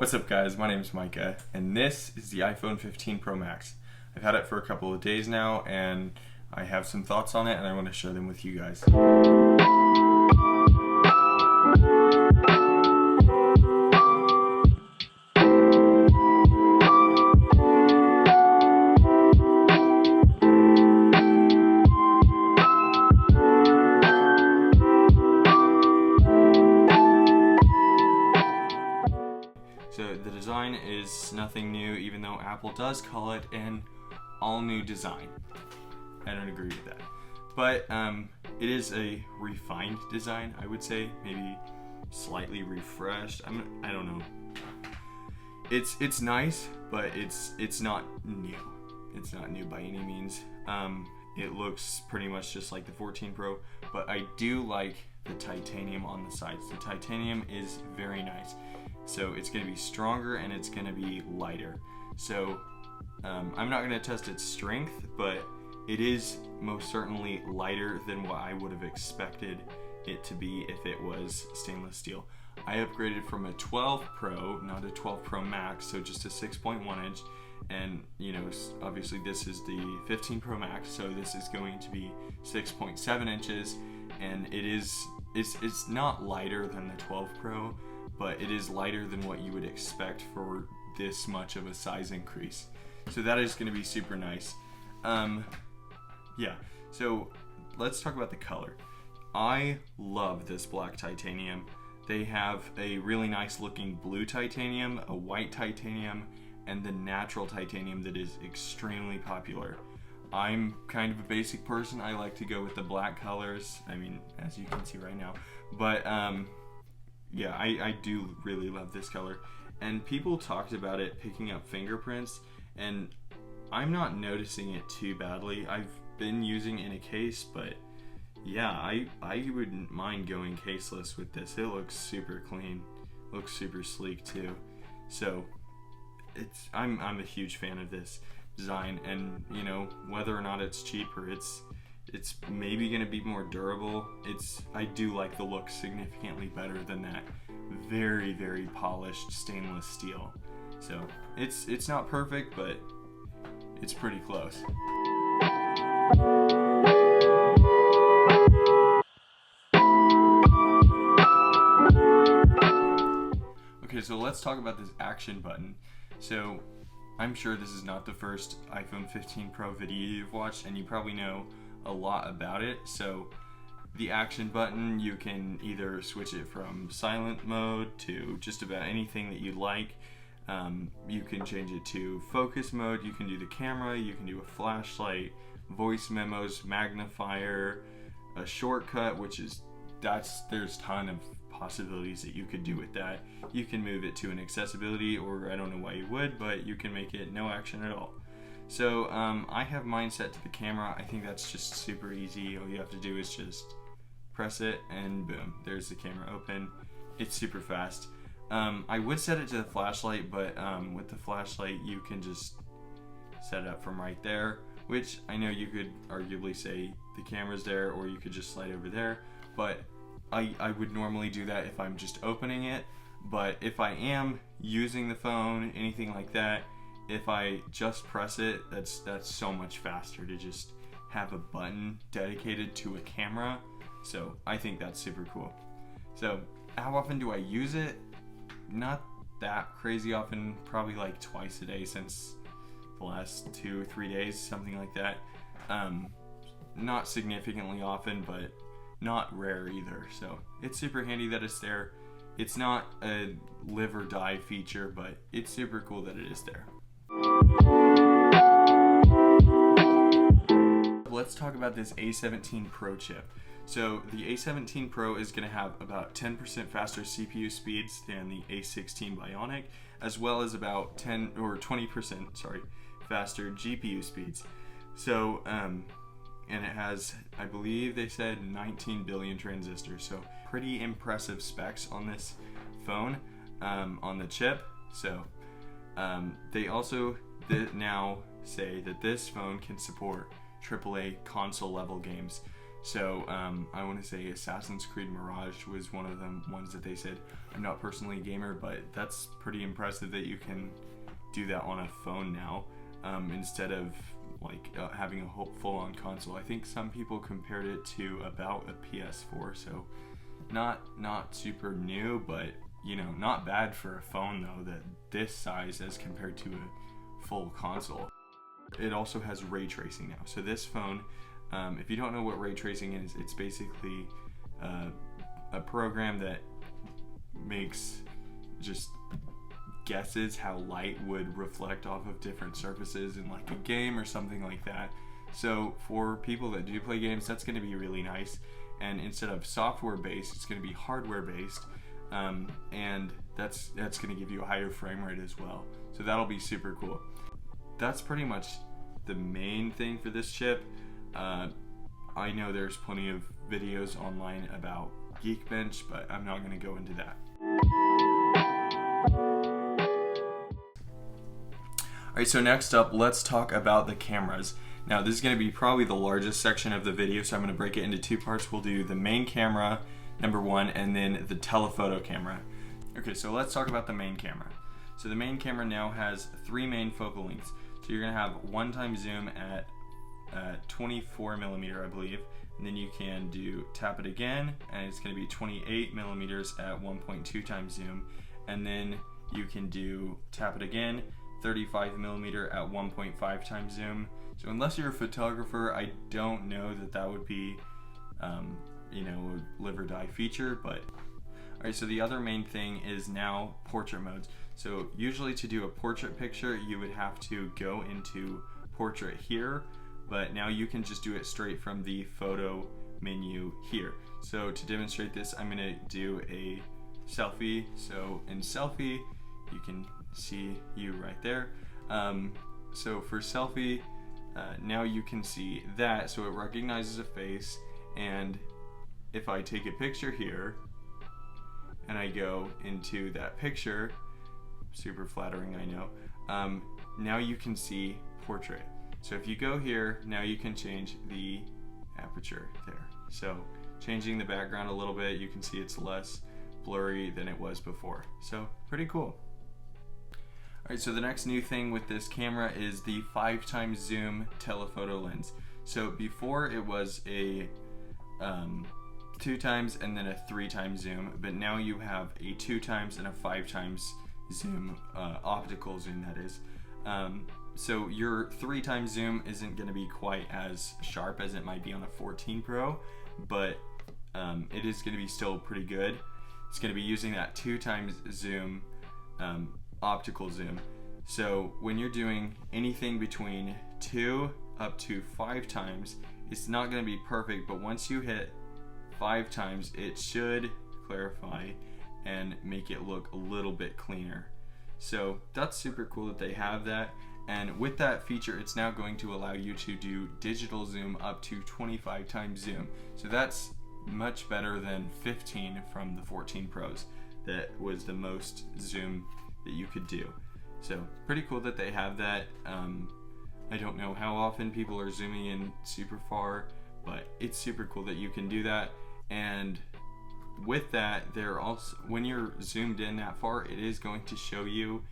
What's up guys, my name is Micah, and this is the iPhone 15 Pro Max. I've had it for a couple of days now, and I have some thoughts on it, and I want to share them with you guys. So the design is nothing new, even though Apple does call it an all-new design. I don't agree with that. But it is a refined design, I would say. Maybe slightly refreshed. I don't know. It's nice, but it's not new. It's not new by any means. It looks pretty much just like the 14 Pro, but I do like the titanium on the sides. The titanium is very nice. So it's going to be stronger and it's going to be lighter. So I'm not going to test its strength, but it is most certainly lighter than what I would have expected it to be if it was stainless steel. I upgraded from a 12 Pro, not a 12 Pro Max, so just a 6.1 inch. And you know, obviously this is the 15 Pro Max, so this is going to be 6.7 inches, and it's not lighter than the 12 Pro, but it is lighter than what you would expect for this much of a size increase. So that is going to be super nice. Yeah, so let's talk about the color. I love this black titanium. They have a really nice looking blue titanium, a white titanium, and the natural titanium that is extremely popular. I'm kind of a basic person. I like to go with the black colors. I mean, as you can see right now. But yeah, I do really love this color. And people talked about it picking up fingerprints, and I'm not noticing it too badly. I've been using it in a case, but yeah, I wouldn't mind going caseless with this. It looks super clean, looks super sleek too. So I'm a huge fan of this design, and you know, whether or not it's cheaper, it's maybe going to be more durable. I do like the look significantly better than that very, very polished stainless steel. So it's not perfect, but it's pretty close. Okay, so let's talk about this action button. So I'm sure this is not the first iPhone 15 Pro video you've watched, and you probably know a lot about it. So the action button, you can either switch it from silent mode to just about anything that you like. You can change it to focus mode, you can do the camera, you can do a flashlight, voice memos, magnifier, a shortcut, there's a ton of possibilities that you could do with that. You can move it to an accessibility, or I don't know why you would, but you can make it no action at all. So I have mine set to the camera. I think that's just super easy. All you have to do is just press it and boom, there's the camera open. It's super fast. I would set it to the flashlight, but with the flashlight you can just set it up from right there, which I know you could arguably say the camera's there, or you could just slide over there, but I would normally do that if I'm just opening it. But if I am using the phone, anything like that, if I just press it, that's so much faster to just have a button dedicated to a camera. So I think that's super cool. So how often do I use it? Not that crazy often, probably like twice a day since the last 2 or 3 days, something like that. Not significantly often, but not rare either. So it's super handy that it's there. It's not a live or die feature, but it's super cool that it is there. Let's talk about this A17 Pro chip. So the A17 Pro is going to have about 10% faster CPU speeds than the A16 Bionic, as well as about 10 or 20% faster GPU speeds. So and it has, I believe they said 19 billion transistors, so pretty impressive specs on this phone, on the chip. So they also now say that this phone can support AAA console level games. So I want to say Assassin's Creed Mirage was one of them ones that they said. I'm not personally a gamer, but that's pretty impressive that you can do that on a phone now, instead of like having a whole full-on console. I think some people compared it to about a PS4, so not super new, but you know, not bad for a phone though, that this size as compared to a full console. It also has ray tracing now. So this phone, if you don't know what ray tracing is, it's basically a program that makes just guesses how light would reflect off of different surfaces in like a game or something like that. So for people that do play games, that's going to be really nice. And instead of software based, it's going to be hardware based, and that's going to give you a higher frame rate as well. So that'll be super cool. That's pretty much the main thing for this chip. I know there's plenty of videos online about Geekbench, but I'm not going to go into that. Alright, so next up, let's talk about the cameras. Now this is going to be probably the largest section of the video, so I'm going to break it into two parts. We'll do the main camera, number one, and then the telephoto camera. Okay, so let's talk about the main camera. So the main camera now has 3 main focal lengths. So you're going to have 1x zoom at 24mm, I believe, and then you can do tap it again, and it's going to be 28mm at 1.2x zoom, and then you can do tap it again, 35mm at 1.5x zoom. So unless you're a photographer, I don't know that would be, you know, a live or die feature. But alright, so the other main thing is now portrait modes. So usually to do a portrait picture, you would have to go into portrait here, but now you can just do it straight from the photo menu here. So to demonstrate this, I'm gonna do a selfie. So in selfie, you can see you right there. So for selfie, now you can see that, so it recognizes a face, and if I take a picture here and I go into that picture, super flattering, I know, now you can see portrait. So if you go here, now you can change the aperture there. So changing the background a little bit, you can see it's less blurry than it was before. So pretty cool. Alright, so the next new thing with this camera is the 5x zoom telephoto lens. So before it was a 2x and then a 3x zoom, but now you have a 2x and a 5x zoom, optical zoom that is. So your 3x zoom isn't going to be quite as sharp as it might be on a 14 Pro, but it is going to be still pretty good. It's going to be using that 2x zoom, optical zoom. So when you're doing anything between 2 up to 5x, it's not going to be perfect, but once you hit 5x, it should clarify and make it look a little bit cleaner. So that's super cool that they have that. And with that feature, it's now going to allow you to do digital zoom up to 25x zoom. So that's much better than 15 from the 14 Pros. That was the most zoom that you could do. So pretty cool that they have that. I don't know how often people are zooming in super far, but it's super cool that you can do that. And with that, they're also, when you're zoomed in that far, it is going to show you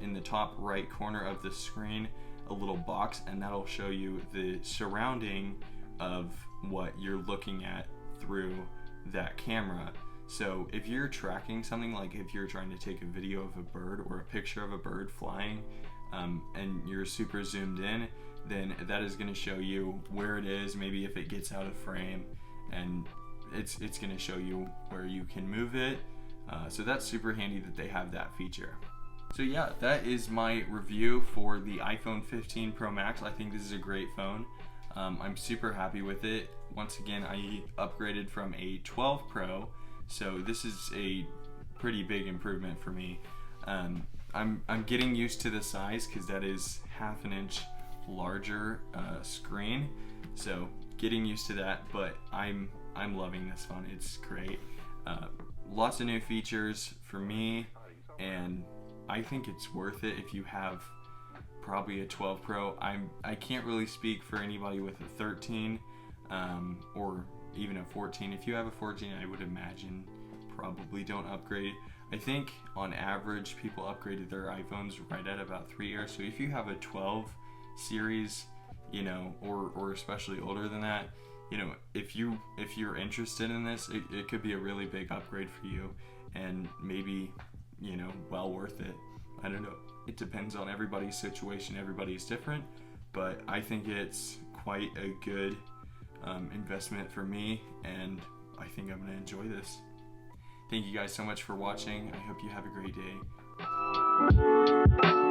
in the top right corner of the screen a little box, and that'll show you the surrounding of what you're looking at through that camera. So if you're tracking something, like if you're trying to take a video of a bird or a picture of a bird flying, and you're super zoomed in, then that is going to show you where it is, maybe if it gets out of frame, and it's going to show you where you can move it. So that's super handy that they have that feature. So yeah, that is my review for the iPhone 15 Pro Max. I think this is a great phone. I'm super happy with it. Once again, I upgraded from a 12 Pro, so this is a pretty big improvement for me. I'm getting used to the size because that is ½ an inch larger screen, so getting used to that. But I'm loving this phone. It's great. Lots of new features for me, and I think it's worth it if you have probably a 12 Pro. I can't really speak for anybody with a 13, or even a 14. If you have a 14, I would imagine probably don't upgrade. I think on average people upgraded their iPhones right at about 3 years. So if you have a 12 series, you know, or especially older than that, you know, if you're interested in this, it could be a really big upgrade for you, and maybe, you know, well worth it. I don't know. It depends on everybody's situation. Everybody's different, but I think it's quite a good investment for me, and I think I'm gonna enjoy this. Thank you guys so much for watching. I hope you have a great day.